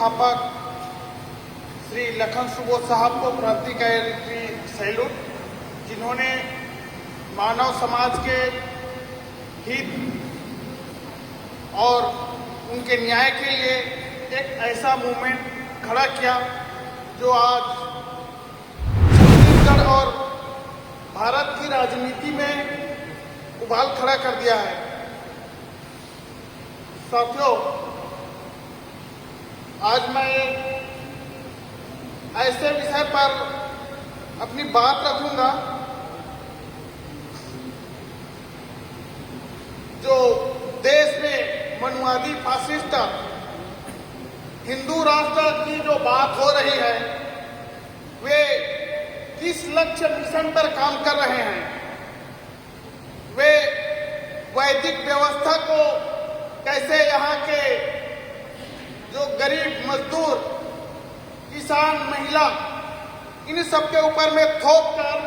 संस्थापक श्री लखन सुबोध साहब को क्रांतिकारी सैल्यूट, जिन्होंने मानव समाज के हित और उनके न्याय के लिए एक ऐसा मूवमेंट खड़ा किया जो आज छत्तीसगढ़ और भारत की राजनीति में उबाल खड़ा कर दिया है। साथियों, आज मैं ऐसे विषय पर अपनी बात रखूंगा जो देश में मनुवादी फासिस्ट हिंदू राष्ट्र की जो बात हो रही है, वे किस लक्ष्य मिशन पर काम कर रहे हैं। वे वैदिक व्यवस्था को कैसे यहाँ के जो गरीब मजदूर, किसान, महिला, इन सब के ऊपर में थोप कर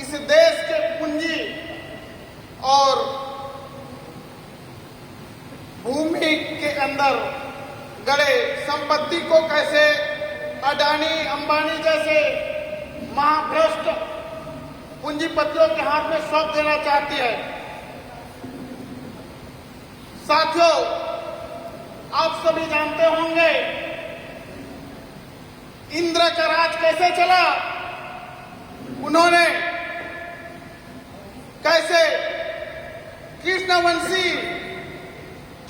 इस देश के पूंजी और भूमि के अंदर गड़े संपत्ति को कैसे अडानी, अंबानी जैसे महाभ्रष्ट पूंजीपतियों के हाथ में सौंप देना चाहती है। साथियों, आप सभी जानते होंगे इंद्र का राज कैसे चला। उन्होंने कैसे कृष्णवंशी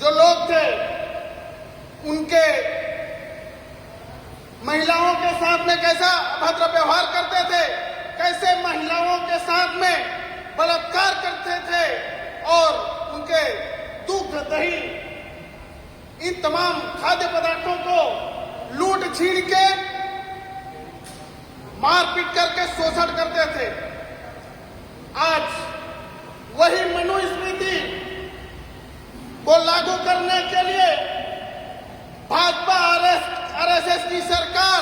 जो लोग थे उनके महिलाओं के साथ में कैसा अभद्र व्यवहार करते थे, कैसे महिलाओं के साथ में बलात्कार करते थे और उनके दूध, दही, इन तमाम खाद्य पदार्थों को लूट छीन के मारपीट करके शोषण करते थे। आज वही मनुस्मृति को लागू करने के लिए भाजपा आरएसएस की सरकार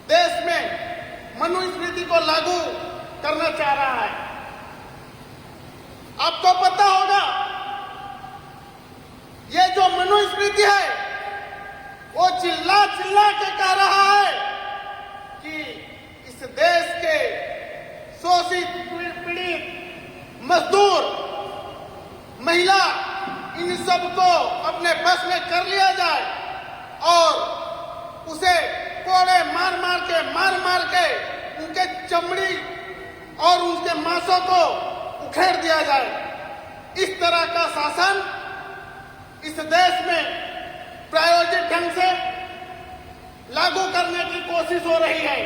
देश में मनुस्मृति को लागू करना चाह रहा है। आपको पता होगा, ये जो मनुस्मृति है वो चिल्ला चिल्ला के कह रहा है कि इस देश के शोषित, पीड़ित, मजदूर, महिला, इन सबको अपने बस में कर लिया जाए और उसे कोड़े मार मार के उनके चमड़ी और उनके मांसों को उखेड़ दिया जाए। इस तरह का शासन इस देश में प्रायोजित ढंग से लागू करने की कोशिश हो रही है।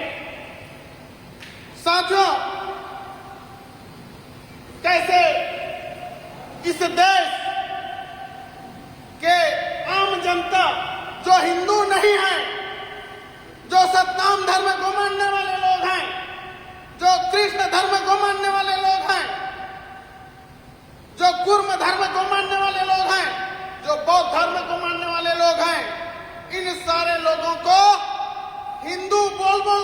साथियों, कैसे इस देश के आम जनता जो हिंदू नहीं है, जो सतनाम धर्म को मानने वाले लोग हैं, जो कृष्ण धर्म को मानने वाले लोग हैं, जो कुर्म धर्म को मानने वाले लोग हैं, जो बौद्ध धर्म को मानने वाले लोग हैं, इन सारे लोगों को हिंदू बोल बोल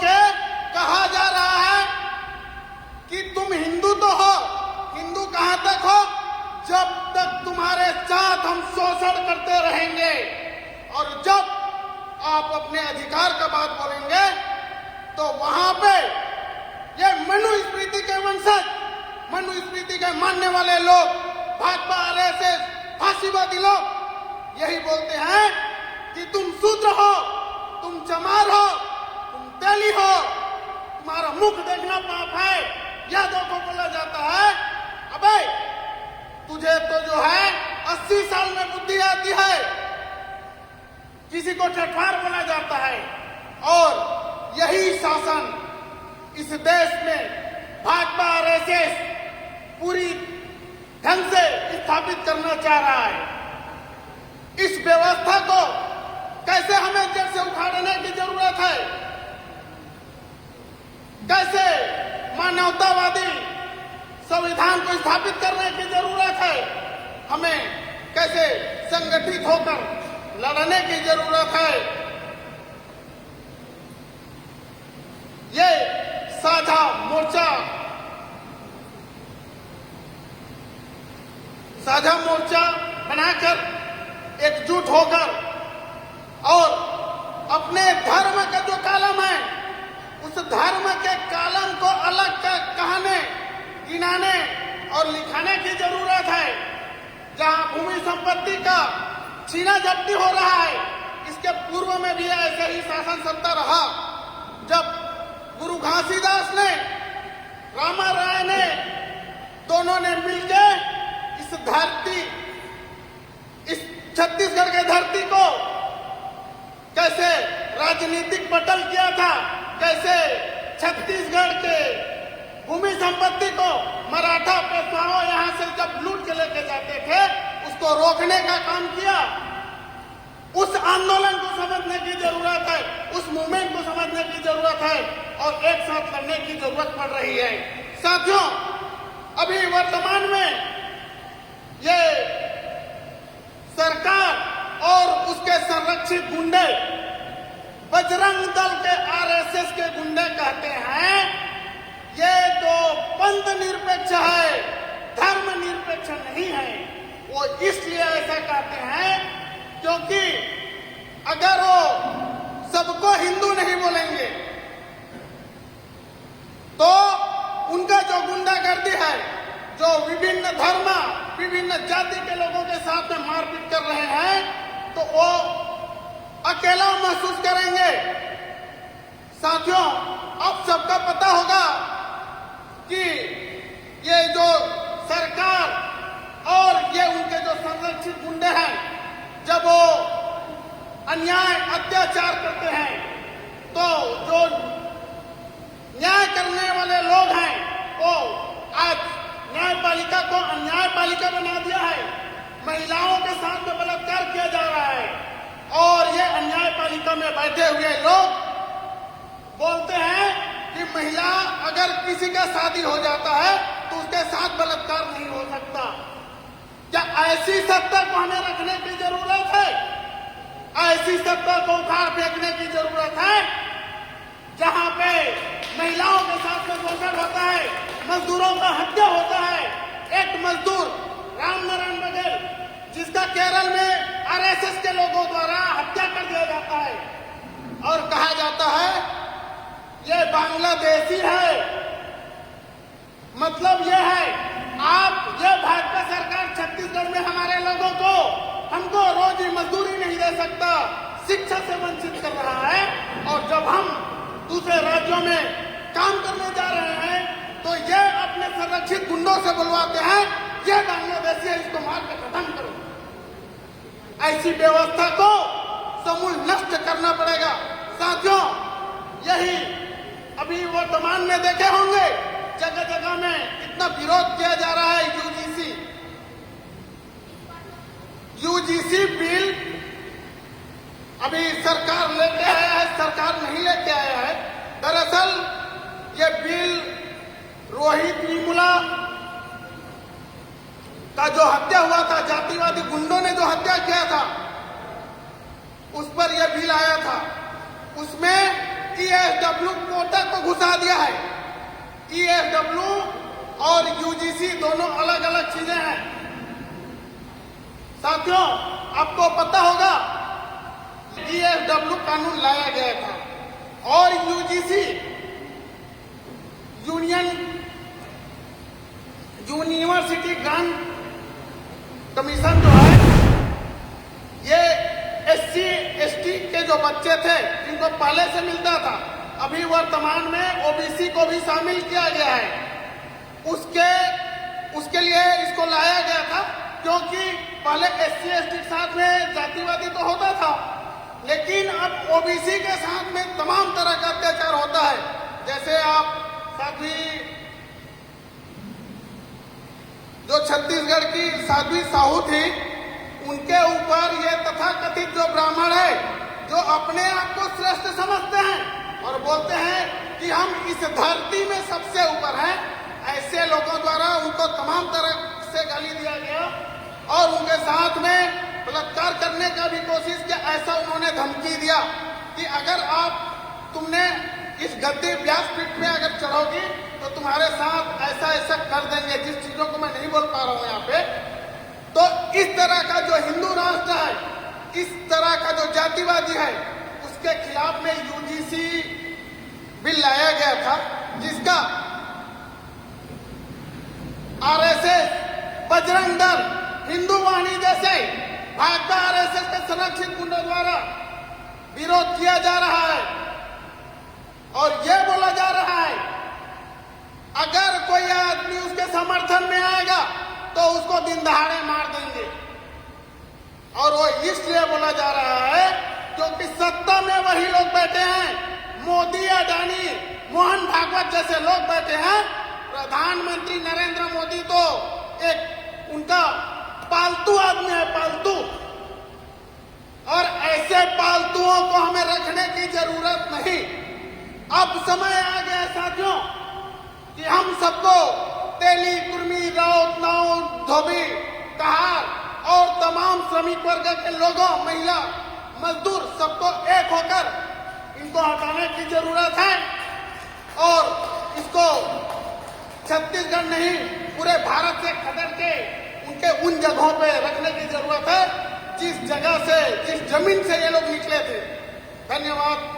के कहा जा रहा है कि तुम हिंदू तो हो, हिंदू कहां तक हो, जब तक तुम्हारे साथ हम शोषण करते रहेंगे और जब आप अपने अधिकार का बात बोलेंगे तो वहां पे ये मनुस्मृति के वंशज, मनुस्मृति के मानने वाले लोग, भाजपा, आरएसएस, फांसीवादी लोग यही बोलते हैं कि तुम शूद्र हो, तुम चमार हो, तुम तेली हो, तुम्हारा मुख देखना पाप है। यादव को बोला जाता है, अबे तुझे तो जो है 80 साल में बुद्धि आती है। किसी को ठठार बोला जाता है और यही शासन इस देश में भाजपा, आरएसएस पूरी ढंग से स्थापित करना चाह रहा है। इस व्यवस्था को कैसे हमें जड़ से उखाड़ने की जरूरत है, कैसे मानवतावादी संविधान को स्थापित करने की जरूरत है, हमें कैसे संगठित होकर लड़ने की जरूरत है। ये साझा मोर्चा साझा मोर्चा बनाकर एकजुट होकर और अपने धर्म का जो कालम है उस धर्म के कालम को अलग कहने, गिनाने और लिखाने की जरूरत है। जहां भूमि संपत्ति का छीना झपटी हो रहा है, इसके पूर्व में भी ऐसे ही शासन सत्ता रहा। जब गुरु घासीदास ने, रामा राय ने, दोनों ने मिलकर इस धरती, इस छत्तीसगढ़ के धरती को कैसे राजनीतिक पटल किया था, कैसे छत्तीसगढ़ के भूमि संपत्ति को मराठा पेशवाओं यहां से जब लूट के लेके जाते थे उसको रोकने का काम किया। उस आंदोलन को समझने की जरूरत है, उस मूवमेंट को समझने की जरूरत है और एक साथ लड़ने की जरूरत पड़ रही है। साथियों, अभी वर्तमान में ये सरकार और उसके संरक्षित गुंडे बजरंग दल के आरएसएस के गुंडे कहते हैं ये तो पंथ निरपेक्ष है, धर्म निरपेक्ष नहीं है। वो इसलिए ऐसा कहते हैं क्योंकि अगर वो सबको हिंदू नहीं बोलेंगे तो उनका जो गुंडागर्दी है, जो विभिन्न धर्म, विभिन्न जाति के लोगों के साथ में मारपीट कर रहे हैं, तो वो अकेला महसूस करेंगे। साथियों, आप सबका पता होगा कि ये जो सरकार और ये उनके जो संरक्षित गुंडे हैं, जब वो अन्याय अत्याचार करते हैं तो जो न्याय करने वाले लोग हैं वो आज न्यायपालिका को अन्यायपालिका बना दिया है। महिलाओं के साथ में बलात्कार किया जा रहा है और ये अन्यायपालिका में बैठे हुए लोग बोलते हैं कि महिला अगर किसी का शादी हो जाता है तो उसके साथ बलात्कार नहीं हो सकता। क्या ऐसी सत्ता को हमें रखने की जरूरत है? ऐसी सत्ता को उखाड़ फेंकने की जरूरत है जहां पे महिलाओं के साथ में शोषण होता है, मजदूरों का हत्या होता है। एक मजदूर राम नारायण बघेल, जिसका केरल में आरएसएस के लोगों द्वारा हत्या कर दिया जाता है और कहा जाता है ये बांग्लादेशी है। मतलब ये है, आप ये भाजपा सरकार छत्तीसगढ़ में हमारे लोगों को, हमको रोजी मजदूरी नहीं दे सकता, शिक्षा से वंचित कर रहा है और जब हम दूसरे राज्यों में काम करने जा रहे हैं तो ये अपने संरक्षित गुंडों से बुलवाते हैं ये बांग्लादेशी है, इसको मार के खत्म करो। ऐसी व्यवस्था को समूल नष्ट करना पड़ेगा। साथियों, यही अभी वर्तमान में देखे होंगे जगह जगह में कितना विरोध किया जा रहा है। यूजीसी बिल अभी सरकार लेके आया है, सरकार नहीं लेके आया है। दरअसल ये बिल रोहित वेमुला का जो हत्या हुआ था, जातिवादी गुंडों ने जो हत्या किया था, उस पर यह बिल आया था। उसमें ईएसडब्ल्यू कोटा को घुसा दिया है। ईएसडब्ल्यू और यूजीसी दोनों अलग अलग चीजें हैं। साथियों, आपको पता होगा ईएसडब्ल्यू कानून लाया गया था और यूजीसी यूनिवर्सिटी ग्रांट कमीशन जो है, ये एससी एसटी के जो बच्चे थे जिनको पहले से मिलता था, अभी वर्तमान में ओबीसी को भी शामिल किया गया है। उसके लिए इसको लाया गया था क्योंकि पहले एससी एसटी के साथ में जातिवादी तो होता था, लेकिन अब ओबीसी के साथ में तमाम तरह का अत्याचार होता है। जैसे आप साध्वी, जो छत्तीसगढ़ की साध्वी साहू थी, उनके ऊपर ये तथाकथित जो ब्राह्मण है, जो अपने आप को श्रेष्ठ समझते हैं और बोलते हैं कि हम इस धरती में सबसे ऊपर हैं, ऐसे लोगों द्वारा उनको तमाम तरह से गाली दिया गया और उनके साथ में बलात्कार करने का भी कोशिश किया। ऐसा उन्होंने धमकी दिया कि अगर तुमने इस गद्दी व्यासपीठ में अगर चढ़ोगी तो तुम्हारे साथ ऐसा ऐसा कर देंगे, जिस चीजों को मैं नहीं बोल पा रहा हूं यहाँ पे। तो इस तरह का जो हिंदू राष्ट्र है, इस तरह का जो जातिवादी है, उसके खिलाफ में यूजीसी बिल लाया गया था, जिसका आरएसएस, बजरंग दल, हिंदू वाहिनी जैसे भाजपा आरएसएस के संरक्षित गुंडों द्वारा विरोध किया जा रहा है। और यह बोला जा रहा है अगर कोई आदमी उसके समर्थन में आएगा तो उसको दिन दहाड़े मार देंगे। और वो इसलिए बोला जा रहा है क्योंकि सत्ता में वही लोग बैठे हैं, मोदी, अडानी, मोहन भागवत जैसे लोग बैठे हैं। प्रधानमंत्री नरेंद्र मोदी तो एक उनका पालतू आदमी है, पालतू। और ऐसे पालतुओं को हमें रखने की जरूरत नहीं। अब समय आ गया है साथियों कि हम सबको तेली, कुर्मी, राउत, नाउन, धोबी, कहार और तमाम श्रमिक वर्ग के लोगों, महिला, मजदूर सबको एक होकर इनको हटाने की जरूरत है। और इसको छत्तीसगढ़ नहीं, पूरे भारत से खदेड़ के उनके उन जगहों पे रखने की जरूरत है जिस जगह से, जिस जमीन से ये लोग निकले थे। धन्यवाद।